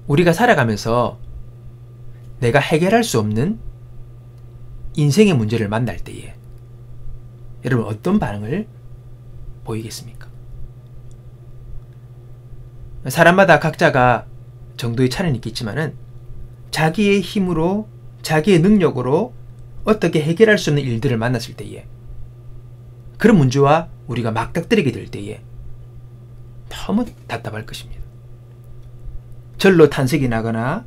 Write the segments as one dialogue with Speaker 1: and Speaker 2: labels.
Speaker 1: 우리가 살아가면서 내가 해결할 수 없는 인생의 문제를 만날 때에 여러분 어떤 반응을 보이겠습니까? 사람마다 각자가 정도의 차이는 있겠지만은 자기의 힘으로 자기의 능력으로 어떻게 해결할 수 없는 일들을 만났을 때에 그런 문제와 우리가 맞닥뜨리게 될 때에 너무 답답할 것입니다. 절로 탄식이 나거나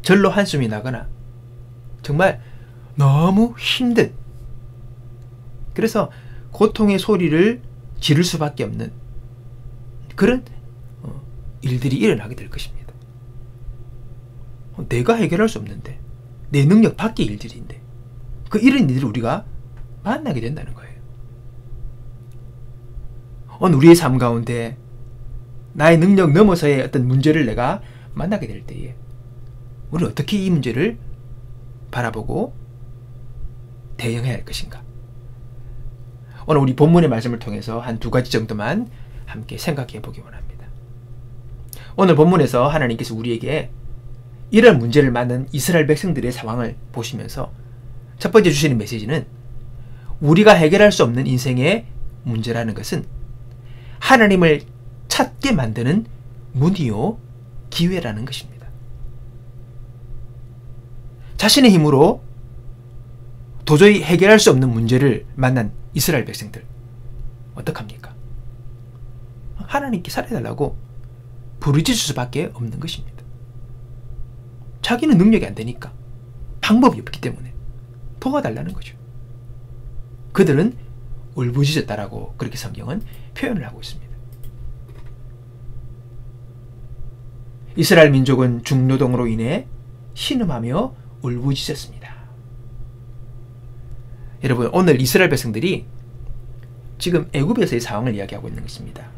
Speaker 1: 절로 한숨이 나거나 정말 너무 힘든, 그래서 고통의 소리를 지를 수밖에 없는 그런 일들이 일어나게 될 것입니다. 내가 해결할 수 없는데 내 능력 밖의 일들인데 이런 일들을 우리가 만나게 된다는 거예요. 오늘 우리의 삶 가운데 나의 능력 넘어서의 어떤 문제를 내가 만나게 될 때에 우리는 어떻게 이 문제를 바라보고 대응해야 할 것인가? 오늘 우리 본문의 말씀을 통해서 한 2가지 정도만 함께 생각해 보기 원합니다. 오늘 본문에서 하나님께서 우리에게 이런 문제를 만난 이스라엘 백성들의 상황을 보시면서 첫 번째 주시는 메시지는 우리가 해결할 수 없는 인생의 문제라는 것은 하나님을 찾게 만드는 문이요 기회라는 것입니다. 자신의 힘으로 도저히 해결할 수 없는 문제를 만난 이스라엘 백성들 어떡합니까? 하나님께 살해달라고 부르짖을 수밖에 없는 것입니다. 자기는 능력이 안 되니까 방법이 없기 때문에 도와달라는 거죠. 그들은 울부짖었다라고 그렇게 성경은 표현을 하고 있습니다. 이스라엘 민족은 중노동으로 인해 신음하며 울부짖었습니다. 여러분, 오늘 이스라엘 백성들이 지금 애굽에서의 상황을 이야기하고 있는 것입니다.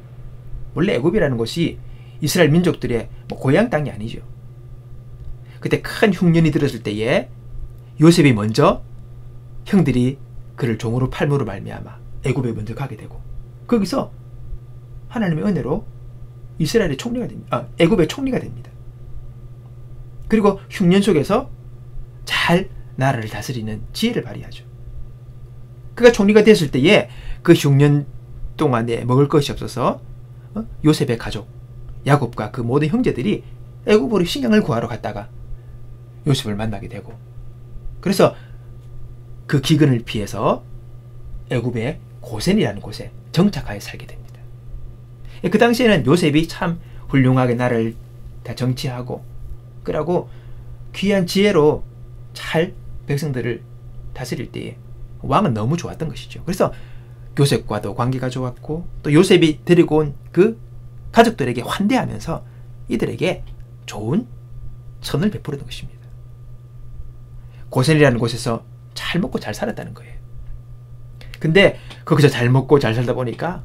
Speaker 1: 원래 애굽이라는 곳이 이스라엘 민족들의 고향 땅이 아니죠. 그때 큰 흉년이 들었을 때에 요셉이 먼저 형들이 그를 종으로 팔므로 말미암아 애굽에 먼저 가게 되고 거기서 하나님의 은혜로 이스라엘의 총리가 됩니다. 애굽의 총리가 됩니다. 그리고 흉년 속에서 잘 나라를 다스리는 지혜를 발휘하죠. 그가 총리가 됐을 때에 그 흉년 동안에 먹을 것이 없어서 요셉의 가족 야곱과 그 모든 형제들이 애굽으로 식량을 구하러 갔다가 요셉을 만나게 되고, 그래서 그 기근을 피해서 애굽의 고센이라는 곳에 정착하여 살게 됩니다. 그 당시에는 요셉이 참 훌륭하게 나라를 다 정치하고 그러고 귀한 지혜로 잘 백성들을 다스릴 때에 왕은 너무 좋았던 것이죠. 그래서 요셉과도 관계가 좋았고 또 요셉이 데리고 온 그 가족들에게 환대하면서 이들에게 좋은 선을 베풀었던 것입니다. 고센이라는 곳에서 잘 먹고 잘 살았다는 거예요. 근데 거기서 잘 먹고 잘 살다 보니까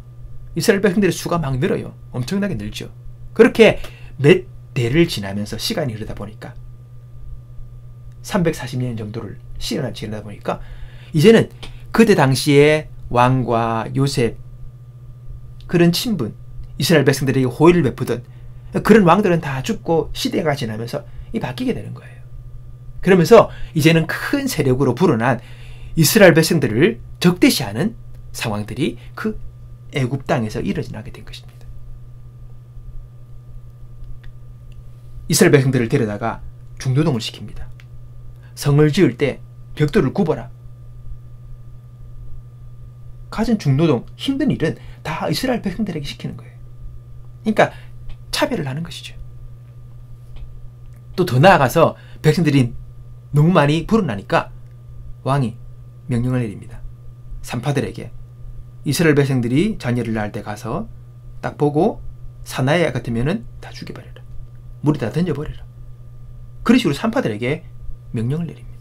Speaker 1: 이스라엘 백성들의 수가 막 늘어요. 엄청나게 늘죠. 그렇게 몇 대를 지나면서 시간이 흐르다 보니까 340년 정도를 시간을 지나다 보니까 이제는 그때 당시에 왕과 요셉 그런 친분, 이스라엘 백성들에게 호의를 베푸던 그런 왕들은 다 죽고 시대가 지나면서 바뀌게 되는 거예요. 그러면서 이제는 큰 세력으로 불어난 이스라엘 백성들을 적대시하는 상황들이 그 애굽 땅에서 일어나게 된 것입니다. 이스라엘 백성들을 데려다가 중노동을 시킵니다. 성을 지을 때 벽돌을 굽어라. 가진 중노동, 힘든 일은 다 이스라엘 백성들에게 시키는 거예요. 그러니까 차별을 하는 것이죠. 또 더 나아가서 백성들이 너무 많이 불어나니까 왕이 명령을 내립니다. 산파들에게 이스라엘 백성들이 자녀를 낳을 때 가서 딱 보고 사나이 같으면은 다 죽여버려라. 물에 다 던져버려라. 그런 식으로 산파들에게 명령을 내립니다.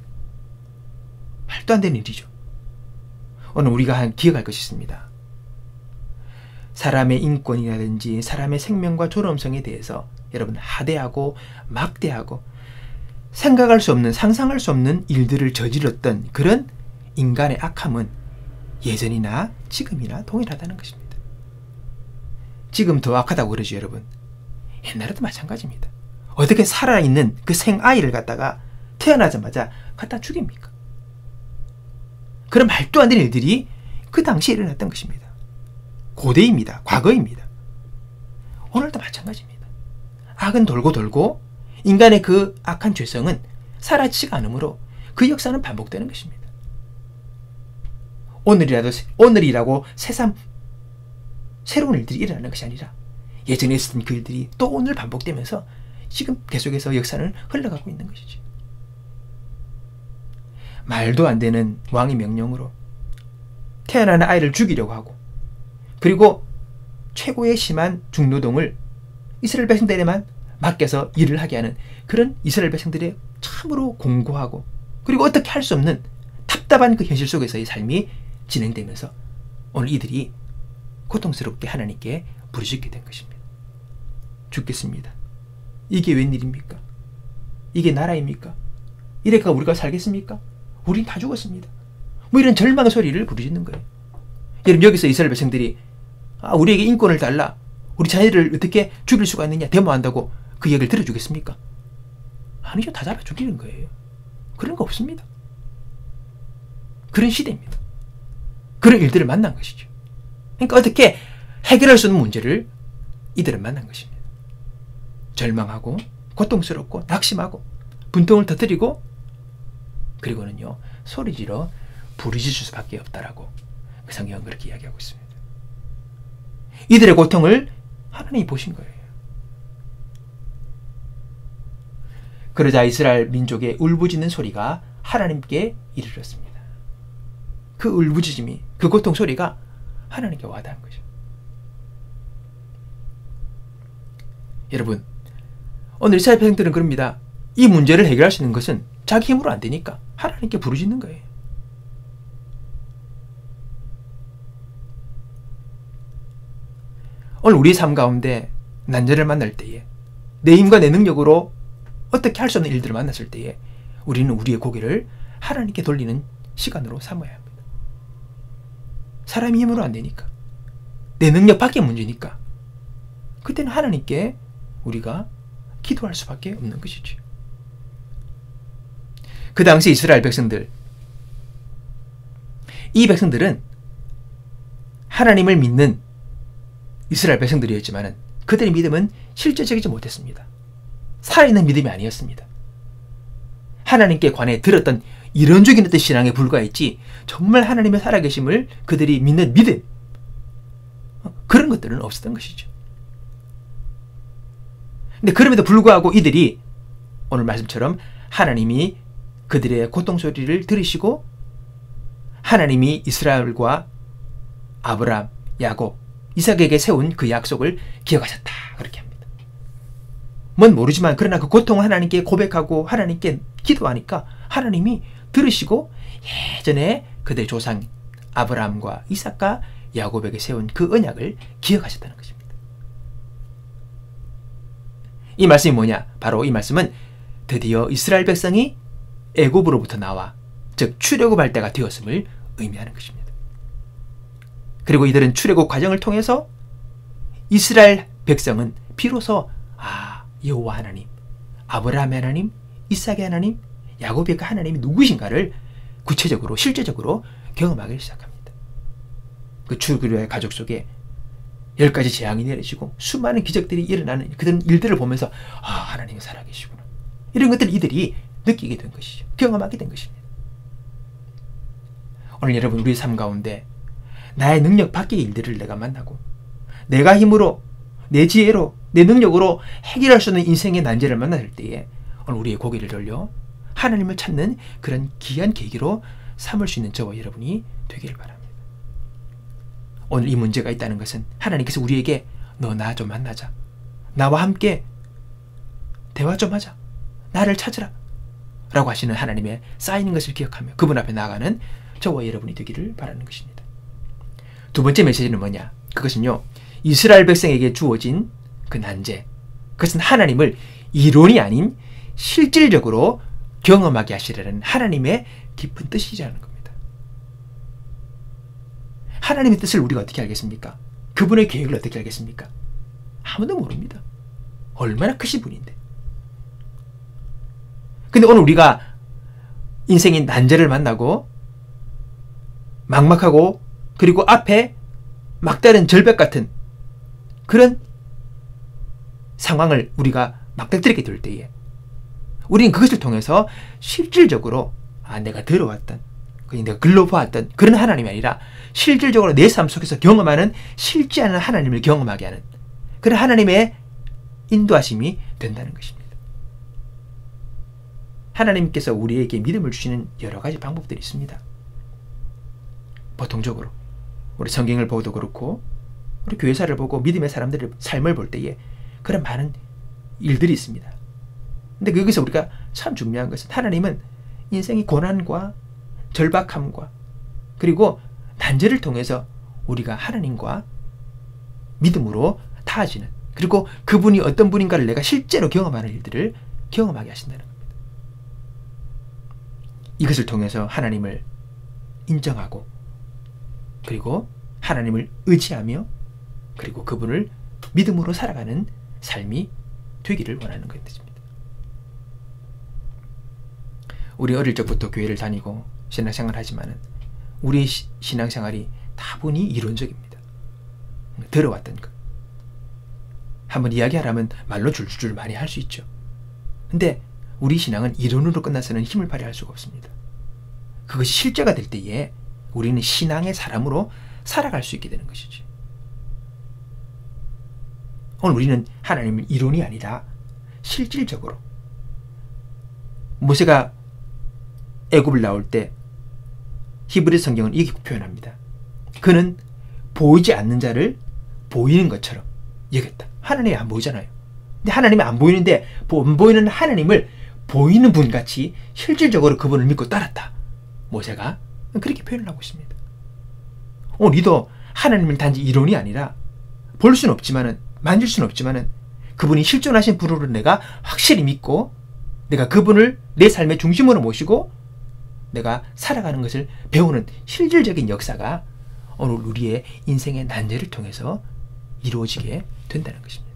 Speaker 1: 말도 안 되는 일이죠. 오늘 우리가 기억할 것이 있습니다. 사람의 인권이라든지 사람의 생명과 존엄성에 대해서 여러분 하대하고 막대하고 생각할 수 없는, 상상할 수 없는 일들을 저질렀던 그런 인간의 악함은 예전이나 지금이나 동일하다는 것입니다. 지금 더 악하다고 그러죠, 여러분. 옛날에도 마찬가지입니다. 어떻게 살아있는 그 생아이를 갖다가 태어나자마자 갖다 죽입니까? 그런 말도 안 되는 일들이 그 당시에 일어났던 것입니다. 고대입니다. 과거입니다. 오늘도 마찬가지입니다. 악은 돌고 돌고 인간의 그 악한 죄성은 사라지지가 않으므로 그 역사는 반복되는 것입니다. 오늘이라고 새삼 새로운 일들이 일어나는 것이 아니라 예전에 있었던 그 일들이 또 오늘 반복되면서 지금 계속해서 역사는 흘러가고 있는 것이죠. 말도 안 되는 왕의 명령으로 태어나는 아이를 죽이려고 하고, 그리고 최고의 심한 중노동을 이스라엘 백성들에만 맡겨서 일을 하게 하는 그런 이스라엘 백성들의 참으로 공고하고, 그리고 어떻게 할 수 없는 답답한 그 현실 속에서의 삶이 진행되면서 오늘 이들이 고통스럽게 하나님께 부르짖게 된 것입니다. 죽겠습니다. 이게 웬일입니까? 이게 나라입니까? 이래가 우리가 살겠습니까? 우린 다 죽었습니다. 뭐 이런 절망의 소리를 부르짖는 거예요. 여러분, 여기서 이스라엘 백성들이 우리에게 인권을 달라, 우리 자녀를 어떻게 죽일 수가 있느냐 데모한다고 그 얘기를 들어주겠습니까? 아니죠. 다 잡아 죽이는 거예요. 그런 거 없습니다. 그런 시대입니다. 그런 일들을 만난 것이죠. 그러니까 어떻게 해결할 수 없는 문제를 이들은 만난 것입니다. 절망하고 고통스럽고 낙심하고 분통을 터뜨리고, 그리고는요 소리지러 부르짖을 수밖에 없다라고 그 성경은 그렇게 이야기하고 있습니다. 이들의 고통을 하나님이 보신 거예요. 그러자 이스라엘 민족의 울부짖는 소리가 하나님께 이르렀습니다. 그 울부짖음이, 그 고통 소리가 하나님께 와닿은 거죠. 여러분, 오늘 이스라엘 백성들은 그럽니다. 이 문제를 해결할 수 있는 것은 자기 힘으로 안 되니까 하나님께 부르짖는 거예요. 오늘 우리의 삶 가운데 난제를 만날 때에, 내 힘과 내 능력으로 어떻게 할 수 없는 일들을 만났을 때에 우리는 우리의 고개를 하나님께 돌리는 시간으로 삼아야 합니다. 사람의 힘으로 안 되니까, 내 능력 밖의 문제니까 그때는 하나님께 우리가 기도할 수밖에 없는 것이죠. 그 당시 이스라엘 백성들, 이 백성들은 하나님을 믿는 이스라엘 백성들이었지만 그들의 믿음은 실제적이지 못했습니다. 살아있는 믿음이 아니었습니다. 하나님께 관해 들었던 이론적인 어떤 신앙에 불과했지 정말 하나님의 살아계심을 그들이 믿는 믿음, 그런 것들은 없었던 것이죠. 근데 그럼에도 불구하고 이들이 오늘 말씀처럼 하나님이 그들의 고통 소리를 들으시고 하나님이 이스라엘과 아브라함, 야곱, 이삭에게 세운 그 약속을 기억하셨다, 그렇게 합니다. 뭔 모르지만 그러나 그 고통을 하나님께 고백하고 하나님께 기도하니까 하나님이 들으시고 예전에 그들의 조상 아브라함과 이삭과 야곱에게 세운 그 언약을 기억하셨다는 것입니다. 이 말씀이 뭐냐? 바로 이 말씀은 드디어 이스라엘 백성이 애굽으로부터 나와, 즉 출애굽할 때가 되었음을 의미하는 것입니다. 그리고 이들은 출애굽 과정을 통해서 이스라엘 백성은 비로소 여호와 하나님, 아브라함의 하나님, 이삭의 하나님, 야곱의 그 하나님이 누구신가를 구체적으로 실제적으로 경험하기 시작합니다. 그 출애굽의 가족 속에 10가지 재앙이 내려지고 수많은 기적들이 일어나는 그런 일들을 보면서 하나님이 살아계시구나, 이런 것들을 이들이 느끼게 된 것이죠. 경험하게 된 것입니다. 오늘 여러분, 우리의 삶 가운데 나의 능력 밖의 일들을 내가 만나고 내가 힘으로, 내 지혜로, 내 능력으로 해결할 수 없는 인생의 난제를 만났을 때에 오늘 우리의 고개를 돌려 하나님을 찾는 그런 귀한 계기로 삼을 수 있는 저와 여러분이 되기를 바랍니다. 오늘 이 문제가 있다는 것은 하나님께서 우리에게 너 나 좀 만나자, 나와 함께 대화 좀 하자, 나를 찾으라 라고 하시는 하나님의 쌓이는 것을 기억하며 그분 앞에 나아가는 저와 여러분이 되기를 바라는 것입니다. 두 번째 메시지는 뭐냐? 그것은요, 이스라엘 백성에게 주어진 그 난제, 그것은 하나님을 이론이 아닌 실질적으로 경험하게 하시려는 하나님의 깊은 뜻이라는 겁니다. 하나님의 뜻을 우리가 어떻게 알겠습니까? 그분의 계획을 어떻게 알겠습니까? 아무도 모릅니다. 얼마나 크신 분인데. 근데 오늘 우리가 인생의 난제를 만나고 막막하고 그리고 앞에 막다른 절벽 같은 그런 상황을 우리가 맞닥뜨리게 될 때에 우리는 그것을 통해서 실질적으로 내가 들어왔던 내가 글러보았던 그런 하나님이 아니라 실질적으로 내 삶 속에서 경험하는 실제 않은 하나님을 경험하게 하는 그런 하나님의 인도하심이 된다는 것입니다. 하나님께서 우리에게 믿음을 주시는 여러 가지 방법들이 있습니다. 보통적으로 우리 성경을 보도 그렇고 우리 교회사를 보고 믿음의 사람들의 삶을 볼 때에 그런 많은 일들이 있습니다. 근데 거기서 우리가 참 중요한 것은 하나님은 인생의 고난과 절박함과 그리고 난제를 통해서 우리가 하나님과 믿음으로 닿아지는 그리고 그분이 어떤 분인가를 내가 실제로 경험하는 일들을 경험하게 하신다는 겁니다. 이것을 통해서 하나님을 인정하고 그리고 하나님을 의지하며 그리고 그분을 믿음으로 살아가는 삶이 되기를 원하는 것입니다. 우리 어릴 적부터 교회를 다니고 신앙생활을 하지만 우리의 신앙생활이 다분히 이론적입니다. 들어왔던 것. 한번 이야기하라면 말로 줄줄줄 많이 할 수 있죠. 근데 우리 신앙은 이론으로 끝나서는 힘을 발휘할 수가 없습니다. 그것이 실제가 될 때에 우리는 신앙의 사람으로 살아갈 수 있게 되는 것이지. 오늘 우리는 하나님을 이론이 아니라 실질적으로 모세가 애굽을 나올 때 히브리 성경은 이렇게 표현합니다. 그는 보이지 않는 자를 보이는 것처럼 여겼다. 하나님이 안 보이잖아요. 근데 하나님이 안 보이는데 안 보이는 하나님을 보이는 분같이 실질적으로 그분을 믿고 따랐다. 모세가 그렇게 표현을 하고 있습니다. 오늘 우리도 하나님을 단지 이론이 아니라 볼 수는 없지만은 만질 수는 없지만은 그분이 실존하신 분으로 내가 확실히 믿고 내가 그분을 내 삶의 중심으로 모시고 내가 살아가는 것을 배우는 실질적인 역사가 오늘 우리의 인생의 난제를 통해서 이루어지게 된다는 것입니다.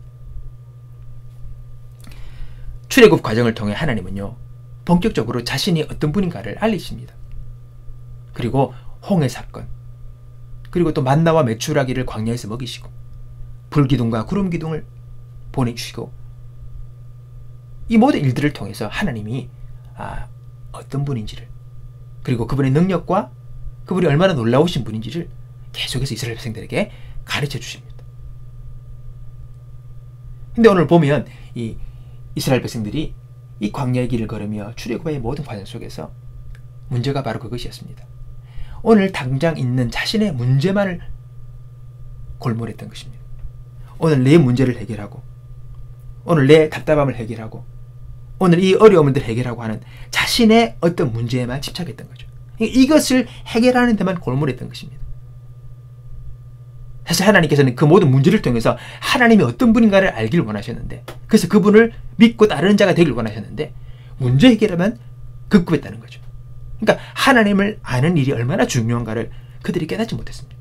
Speaker 1: 출애굽 과정을 통해 하나님은요 본격적으로 자신이 어떤 분인가를 알리십니다. 그리고 홍해 사건 그리고 또 만나와 메추라기를 광야에서 먹이시고 불기둥과 구름기둥을 보내주시고 이 모든 일들을 통해서 하나님이 어떤 분인지를 그리고 그분의 능력과 그분이 얼마나 놀라우신 분인지를 계속해서 이스라엘 백성들에게 가르쳐 주십니다. 근데 오늘 보면 이 이스라엘 백성들이 이 광야의 길을 걸으며 출애굽의 모든 과정 속에서 문제가 바로 그것이었습니다. 오늘 당장 있는 자신의 문제만을 골몰했던 것입니다. 오늘 내 문제를 해결하고 오늘 내 답답함을 해결하고 오늘 이 어려움을 해결하고 하는 자신의 어떤 문제에만 집착했던 거죠. 이것을 해결하는 데만 골몰했던 것입니다. 사실 하나님께서는 그 모든 문제를 통해서 하나님이 어떤 분인가를 알기를 원하셨는데 그래서 그분을 믿고 따르는 자가 되길 원하셨는데 문제 해결하면 급급했다는 거죠. 그러니까 하나님을 아는 일이 얼마나 중요한가를 그들이 깨닫지 못했습니다.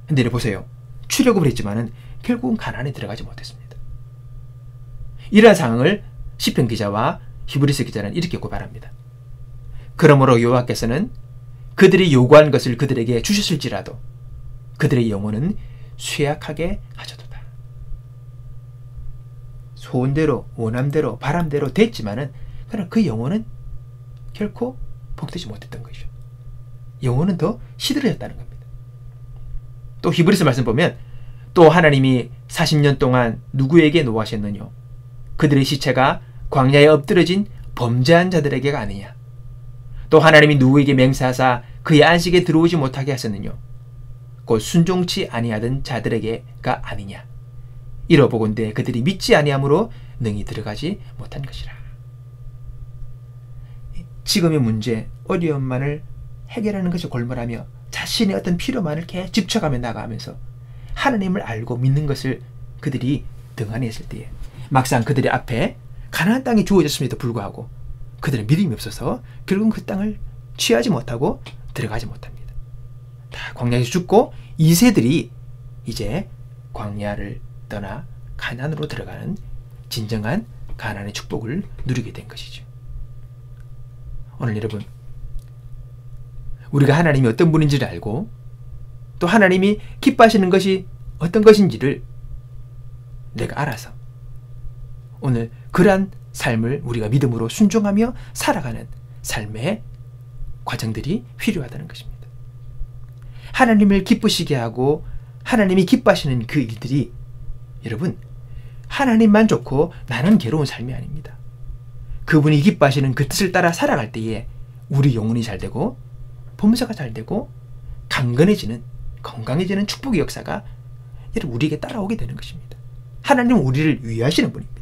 Speaker 1: 근데 보세요. 출애굽을 했지만은 결국은 가나안에 들어가지 못했습니다. 이러한 상황을 시편 기자와 히브리서 기자는 이렇게 고발합니다. 그러므로 여호와께서는 그들이 요구한 것을 그들에게 주셨을지라도 그들의 영혼은 쇠약하게 하셨도다. 소원대로 원함대로 바람대로 됐지만은 그러나 그 영혼은 결코 복되지 못했던 것이죠. 영혼은 더 시들어졌다는 겁니다. 또 히브리서 말씀 보면 또 하나님이 40년 동안 누구에게 노하셨느냐 그들의 시체가 광야에 엎드러진 범죄한 자들에게가 아니냐 또 하나님이 누구에게 맹세하사 그의 안식에 들어오지 못하게 하셨느냐 곧 순종치 아니하던 자들에게가 아니냐 이러보건대 그들이 믿지 아니함으로 능히 들어가지 못한 것이라. 지금의 문제, 어려움만을 해결하는 것을 골몰하며 자신의 어떤 필요만을 계속 집착하며 나가면서 하나님을 알고 믿는 것을 그들이 등한히 했을 때에 막상 그들의 앞에 가나안 땅이 주어졌음에도 불구하고 그들의 믿음이 없어서 결국은 그 땅을 취하지 못하고 들어가지 못합니다. 다 광야에서 죽고 이세들이 이제 광야를 떠나 가나안으로 들어가는 진정한 가나안의 축복을 누리게 된 것이죠. 오늘 여러분, 우리가 하나님이 어떤 분인지를 알고 또 하나님이 기뻐하시는 것이 어떤 것인지를 내가 알아서 오늘 그러한 삶을 우리가 믿음으로 순종하며 살아가는 삶의 과정들이 필요하다는 것입니다. 하나님을 기쁘시게 하고 하나님이 기뻐하시는 그 일들이 여러분, 하나님만 좋고 나는 괴로운 삶이 아닙니다. 그분이 기뻐하시는 그 뜻을 따라 살아갈 때에 우리 영혼이 잘 되고 범사가 잘 되고 강건해지는, 건강해지는 축복의 역사가 여러분 우리에게 따라오게 되는 것입니다. 하나님은 우리를 위하시는 분입니다.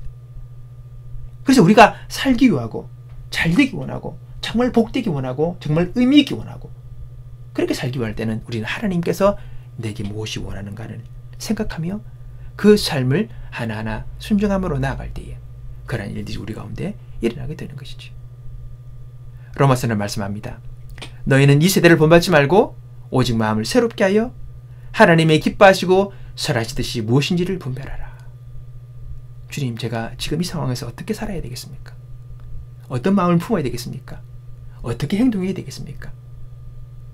Speaker 1: 그래서 우리가 살기 원하고 잘되기 원하고 정말 복되기 원하고 정말 의미 있기 원하고 그렇게 살기 원할 때는 우리는 하나님께서 내게 무엇이 원하는가를 생각하며 그 삶을 하나하나 순종함으로 나아갈 때에 그러한 일들이 우리 가운데 일어나게 되는 것이죠. 로마서는 말씀합니다. 너희는 이 세대를 본받지 말고 오직 마음을 새롭게 하여 하나님의 기뻐하시고 설하시듯이 무엇인지를 분별하라. 주님, 제가 지금 이 상황에서 어떻게 살아야 되겠습니까? 어떤 마음을 품어야 되겠습니까? 어떻게 행동해야 되겠습니까?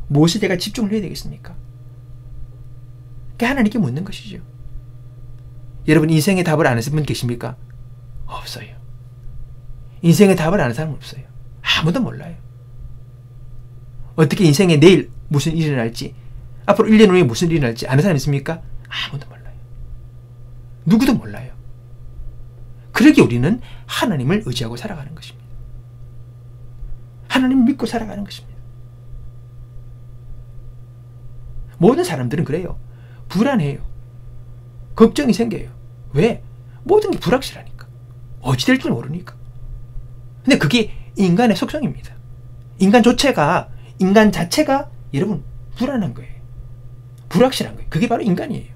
Speaker 1: 무엇에 제가 집중을 해야 되겠습니까? 그게 하나님께 묻는 것이죠. 여러분, 인생의 답을 아는 분 계십니까? 없어요. 인생의 답을 아는 사람은 없어요. 아무도 몰라요. 어떻게 인생에 내일 무슨 일이 일어날지, 앞으로 1년 후에 무슨 일이 일어날지 아는 사람 있습니까? 아무도 몰라요. 누구도 몰라요. 그러기에 우리는 하나님을 의지하고 살아가는 것입니다. 하나님을 믿고 살아가는 것입니다. 모든 사람들은 그래요. 불안해요. 걱정이 생겨요. 왜? 모든 게 불확실하니까. 어찌 될 줄 모르니까. 근데 그게 인간의 속성입니다. 인간 자체가 여러분 불안한 거예요. 불확실한 거예요. 그게 바로 인간이에요.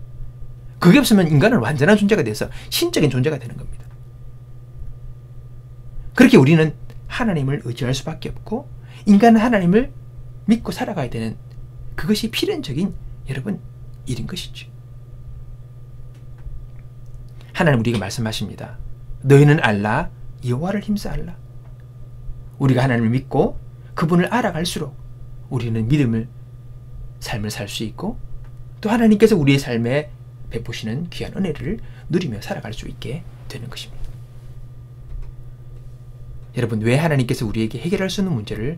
Speaker 1: 그게 없으면 인간은 완전한 존재가 돼서 신적인 존재가 되는 겁니다. 그렇게 우리는 하나님을 의지할 수밖에 없고 인간은 하나님을 믿고 살아가야 되는 그것이 필연적인 여러분 일인 것이죠. 하나님 우리에게 말씀하십니다. 너희는 알라 여호와를 힘써 알라. 우리가 하나님을 믿고 그분을 알아갈수록 우리는 믿음을 삶을 살 수 있고 또 하나님께서 우리의 삶에 베푸시는 귀한 은혜를 누리며 살아갈 수 있게 되는 것입니다. 여러분, 왜 하나님께서 우리에게 해결할 수 있는 문제를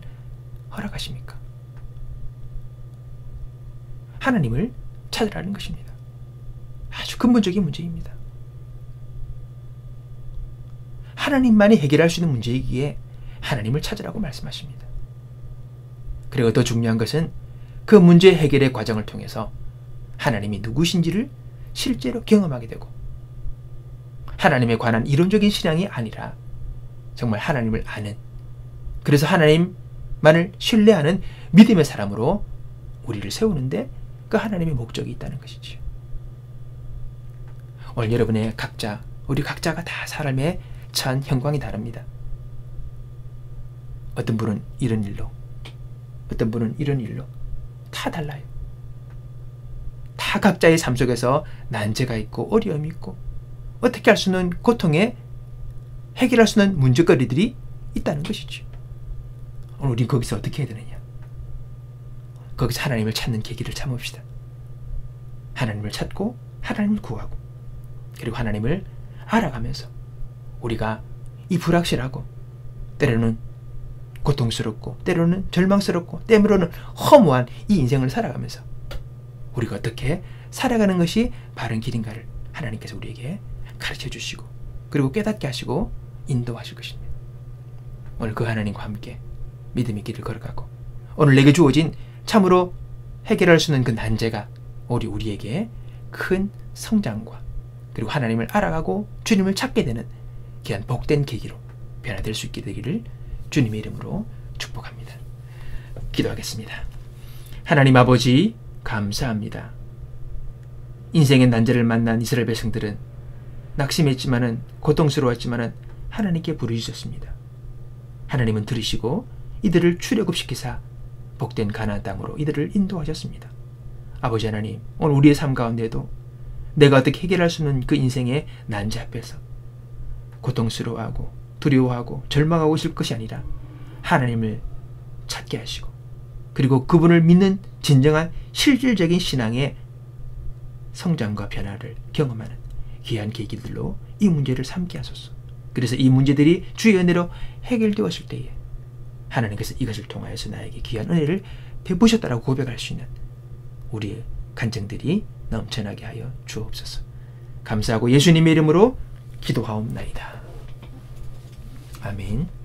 Speaker 1: 허락하십니까? 하나님을 찾으라는 것입니다. 아주 근본적인 문제입니다. 하나님만이 해결할 수 있는 문제이기에 하나님을 찾으라고 말씀하십니다. 그리고 더 중요한 것은 그 문제 해결의 과정을 통해서 하나님이 누구신지를 실제로 경험하게 되고 하나님에 관한 이론적인 신앙이 아니라 정말 하나님을 아는, 그래서 하나님만을 신뢰하는 믿음의 사람으로 우리를 세우는데 그 하나님의 목적이 있다는 것이죠. 오늘 여러분의 우리 각자가 다 삶의 처한 형광이 다릅니다. 어떤 분은 이런 일로, 어떤 분은 이런 일로 다 달라요. 다 각자의 삶 속에서 난제가 있고 어려움이 있고 어떻게 할 수 있는 고통에 해결할 수 있는 문제거리들이 있다는 것이죠. 오늘 우리 거기서 어떻게 해야 되느냐? 거기서 하나님을 찾는 계기를 삼읍시다. 하나님을 찾고 하나님을 구하고 그리고 하나님을 알아가면서 우리가 이 불확실하고 때로는 고통스럽고 때로는 절망스럽고 때로는 허무한 이 인생을 살아가면서 우리가 어떻게 살아가는 것이 바른 길인가를 하나님께서 우리에게 가르쳐 주시고 그리고 깨닫게 하시고 인도하실 것입니다. 오늘 그 하나님과 함께 믿음의 길을 걸어가고 오늘 내게 주어진 참으로 해결할 수 있는 그 난제가 우리에게 큰 성장과 그리고 하나님을 알아가고 주님을 찾게 되는 귀한 복된 계기로 변화될 수 있게 되기를 주님의 이름으로 축복합니다. 기도하겠습니다. 하나님 아버지 감사합니다. 인생의 난제를 만난 이스라엘 백성들은 낙심했지만은 고통스러웠지만은 하나님께 부르짖었습니다. 하나님은 들으시고 이들을 출애굽시키사 복된 가나안 땅으로 이들을 인도하셨습니다. 아버지 하나님, 오늘 우리의 삶 가운데도 내가 어떻게 해결할 수 있는 그 인생의 난제 앞에서 고통스러워하고 두려워하고 절망하고 있을 것이 아니라 하나님을 찾게 하시고 그리고 그분을 믿는 진정한 실질적인 신앙의 성장과 변화를 경험하는 귀한 계기들로 이 문제를 삼게 하소서. 그래서 이 문제들이 주의 은혜로 해결되었을 때에 하나님께서 이것을 통하여서 나에게 귀한 은혜를 베푸셨다라고 고백할 수 있는 우리의 간증들이 넘쳐나게 하여 주옵소서. 감사하고 예수님의 이름으로 기도하옵나이다. 아멘.